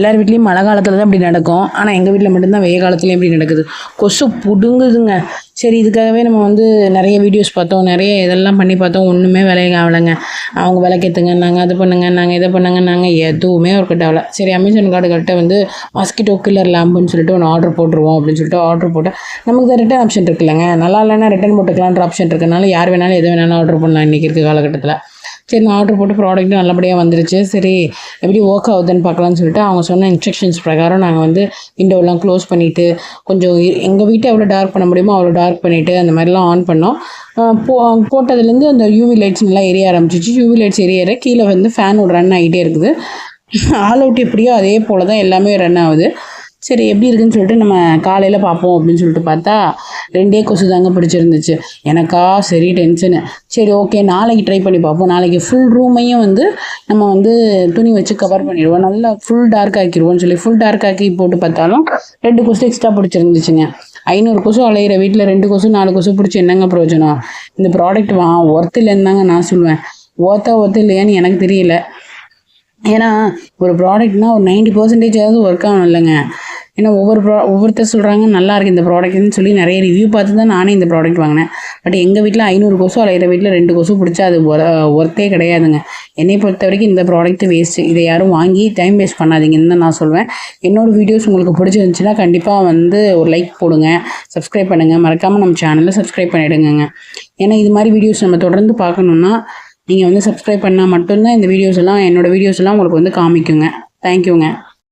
எல்லார் வீட்லேயும் மழை காலத்தில் தான் இப்படி நடக்கும். ஆனால் எங்கள் வீட்டில் மட்டும்தான் வெயில் காலத்துலேயும் இப்படி நடக்குது. கொசு பிடுங்குதுங்க. சரி, இதுக்காகவே நம்ம வந்து நிறைய வீடியோஸ் பார்த்தோம், நிறைய இதெல்லாம் பண்ணி பார்த்தோம். ஒன்றுமே வேலைக்கு ஆகலைங்க. அவங்க விளக்கேற்றுங்கன்னாங்க, அது பண்ணுங்கன்னாங்க, இதை பண்ணுங்கன்னாங்க, எதுவுமே ஒரு கிட்ட ஆகலை. சரி, அமேசான் கார்டுகிட்ட வந்து மஸ்கிட்டோ கில்லர் லேம்புன்னு சொல்லிட்டு ஒன்று ஆர்டர் போட்டுருவோம் அப்படின்னு சொல்லிட்டு ஆர்டர் போட்டு நமக்கு தான் ரிட்டன் ஆப்ஷன் இருக்குல்லங்க. நல்லா இல்லைன்னா ரிட்டன் போட்டுக்கலான்ற ஆப்ஷன் இருக்கனால யார் வேணாலும் எது வேணாலும் ஆர்டர் பண்ணலாம் இன்றைக்கி இருக்க காலகட்டத்தில். சரி, நான் ஆர்டர் போட்டு ப்ராடக்ட்டும் நல்லபடியாக வந்துருச்சு. சரி, எப்படி ஒர்க் ஆகுதுன்னு பார்க்கலான்னு சொல்லிட்டு அவங்க சொன்ன இன்ஸ்ட்ரக்ஷன்ஸ் பிரகாரம் நாங்கள் வந்து விண்டோவெலாம் க்ளோஸ் பண்ணிவிட்டு கொஞ்சம் எங்கள் வீட்டை எவ்வளோ டார்க் பண்ண முடியுமோ அவ்வளோ டார்க் பண்ணிவிட்டு அந்த மாதிரிலாம் ஆன் பண்ணோம். போட்டதுலேருந்து அந்த யூவி லைட்ஸ் நல்லா எரிய ஆரம்பிச்சிச்சு. யூவி லைட்ஸ் எரிய கீழே வந்து ஃபேன் ரன் ஆகிட்டே இருக்குது. ஆல் அவுட் எப்படியோ அதே போல் தான் எல்லாமே ரன் ஆகுது. சரி, எப்படி இருக்குதுன்னு சொல்லிட்டு நம்ம காலையில் பார்ப்போம் அப்படின்னு சொல்லிட்டு பார்த்தா 2 கொசு தாங்க பிடிச்சிருந்துச்சு. எனக்கா சரி டென்ஷனு. சரி, ஓகே, நாளைக்கு ட்ரை பண்ணி பார்ப்போம். நாளைக்கு ஃபுல் ரூமையும் வந்து நம்ம வந்து துணி வச்சு கவர் பண்ணிடுவோம், நல்லா ஃபுல் டார்க் ஆக்கிடுவோம்னு சொல்லி ஃபுல் டார்க் ஆக்கி போட்டு பார்த்தாலும் 2 கொசு எக்ஸ்ட்ரா பிடிச்சிருந்துச்சுங்க. 500 கொசு அலையிற வீட்டில் 2 கொசு 4 கொசு பிடிச்சி என்னங்க பிரயோஜனம்? இந்த ப்ராடக்ட் ஒர்த்து இல்லைன்னு தாங்க நான் சொல்லுவேன். ஒர்த்து இல்லையான்னு எனக்கு தெரியல. ஏன்னா ஒரு ப்ராடக்ட்னால் ஒரு 90% ஒர்க் ஆகணும் இல்லைங்க. ஏன்னா ஒவ்வொருத்தர் சொல்கிறாங்க நல்லா இருக்குது இந்த ப்ராடக்ட்னு சொல்லி நிறைய ரிவ்யூ பார்த்து தான் நானே இந்த ப்ராடக்ட் வாங்கினேன். பட் எங்கள் வீட்டில் 500 கொசு அலையிற வீட்டில் 2 கொசு பிடிச்சா அது ஒர்த்தே கிடையாதுங்க. என்னை பொறுத்த வரைக்கும் இந்த ப்ராடக்ட் வேஸ்ட்டு. இதை யாரும் வாங்கி டைம் வேஸ்ட் பண்ணாதீங்கன்னு தான் நான் சொல்வேன். என்னோடய வீடியோஸ் உங்களுக்கு பிடிச்சிருந்துச்சுன்னா கண்டிப்பாக வந்து ஒரு லைக் போடுங்க, சப்ஸ்கிரைப் பண்ணுங்கள், மறக்காமல் நம்ம சேனலை சப்ஸ்கிரைப் பண்ணிவிடுங்க. ஏன்னா இது மாதிரி வீடியோஸ் நம்ம தொடர்ந்து பார்க்கணுன்னா நீங்கள் வந்து சப்ஸ்கிரைப் பண்ணால் மட்டும்தான் இந்த வீடியோஸ் எல்லாம் என்னோடய வீடியோஸ் எல்லாம் உங்களுக்கு வந்து காமிக்குங்க. தேங்க்யூங்க.